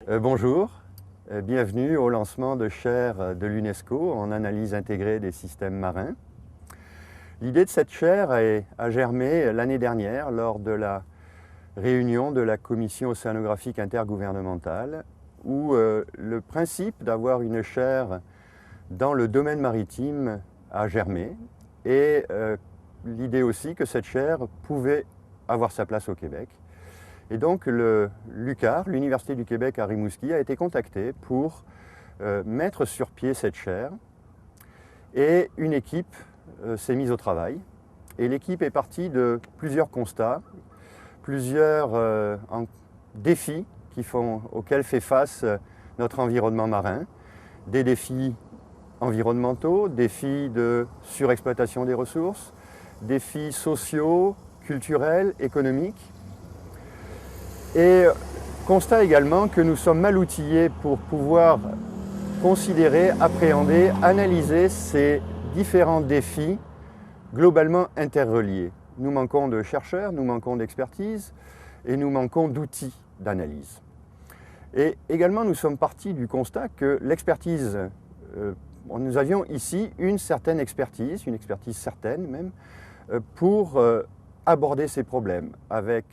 Bonjour, bienvenue au lancement de chaire de l'UNESCO en analyse intégrée des systèmes marins. L'idée de cette chaire a germé l'année dernière lors de la réunion de la Commission océanographique intergouvernementale où le principe d'avoir une chaire dans le domaine maritime a germé et l'idée aussi que cette chaire pouvait avoir sa place au Québec. Et donc l'UQAR, l'Université du Québec à Rimouski, a été contactée pour mettre sur pied cette chaire. Et une équipe s'est mise au travail. Et l'équipe est partie de plusieurs constats, plusieurs défis auxquels fait face notre environnement marin. Des défis environnementaux, défis de surexploitation des ressources, défis sociaux, culturels, économiques. Et constat également que nous sommes mal outillés pour pouvoir considérer, appréhender, analyser ces différents défis globalement interreliés. Nous manquons de chercheurs, nous manquons d'expertise et nous manquons d'outils d'analyse. Et également, nous sommes partis du constat que l'expertise, nous avions ici une certaine expertise, une expertise certaine même, pour aborder ces problèmes avec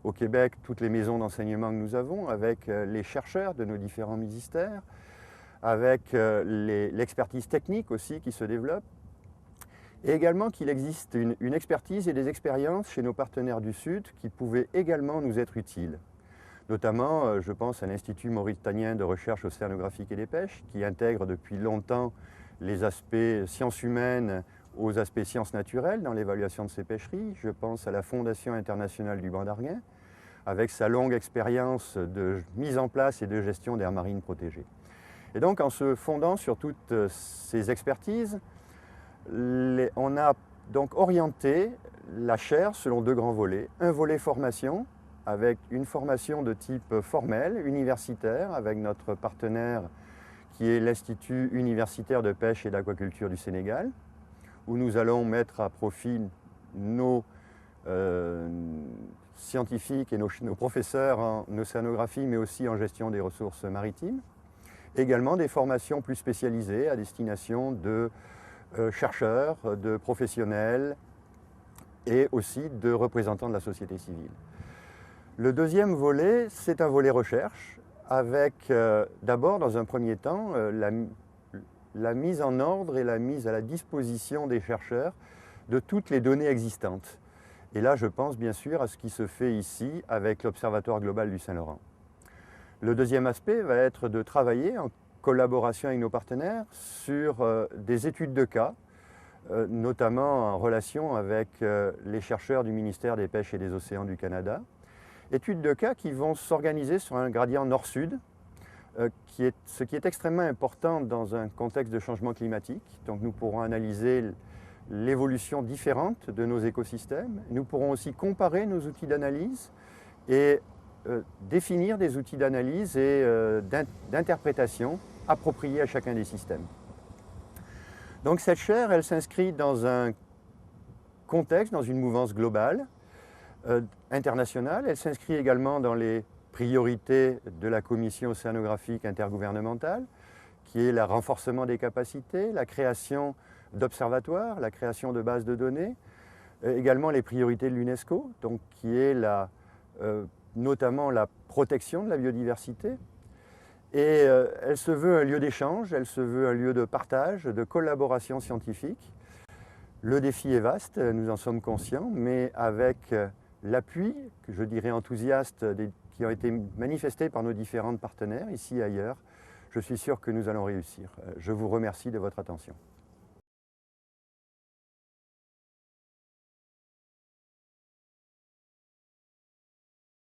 au Québec, toutes les maisons d'enseignement que nous avons, avec les chercheurs de nos différents ministères, avec l'expertise technique aussi qui se développe, et également qu'il existe une expertise et des expériences chez nos partenaires du Sud qui pouvaient également nous être utiles. Notamment, je pense à l'Institut mauritanien de recherche océanographique et des pêches, qui intègre depuis longtemps les aspects sciences humaines aux aspects sciences naturelles dans l'évaluation de ces pêcheries. Je pense à la Fondation internationale du banc d'Arguin, avec sa longue expérience de mise en place et de gestion d'aires marines protégées. Et donc, en se fondant sur toutes ces expertises, on a donc orienté la chaire selon deux grands volets. Un volet formation, avec une formation de type formel, universitaire, avec notre partenaire qui est l'Institut universitaire de pêche et d'aquaculture du Sénégal, où nous allons mettre à profit nos scientifiques et nos professeurs en océanographie, mais aussi en gestion des ressources maritimes. Également des formations plus spécialisées à destination de chercheurs, de professionnels et aussi de représentants de la société civile. Le deuxième volet, c'est un volet recherche, avec d'abord, dans un premier temps, la mise en ordre et la mise à la disposition des chercheurs de toutes les données existantes. Et là, je pense bien sûr à ce qui se fait ici avec l'Observatoire global du Saint-Laurent. Le deuxième aspect va être de travailler en collaboration avec nos partenaires sur des études de cas, notamment en relation avec les chercheurs du ministère des Pêches et des Océans du Canada. Études de cas qui vont s'organiser sur un gradient nord-sud, ce qui est extrêmement important dans un contexte de changement climatique. Donc nous pourrons analyser l'évolution différente de nos écosystèmes. Nous pourrons aussi comparer nos outils d'analyse et définir des outils d'analyse et d'interprétation appropriés à chacun des systèmes. Donc cette chaire, elle s'inscrit dans un contexte, dans une mouvance globale, internationale. Elle s'inscrit également dans les priorités de la Commission océanographique intergouvernementale, qui est le renforcement des capacités, la création d'observatoires, la création de bases de données, également les priorités de l'UNESCO, donc qui est notamment la protection de la biodiversité. Et elle se veut un lieu d'échange, elle se veut un lieu de partage, de collaboration scientifique. Le défi est vaste, nous en sommes conscients, mais avec l'appui, que je dirais enthousiaste, qui ont été manifestés par nos différents partenaires, ici et ailleurs, je suis sûr que nous allons réussir. Je vous remercie de votre attention.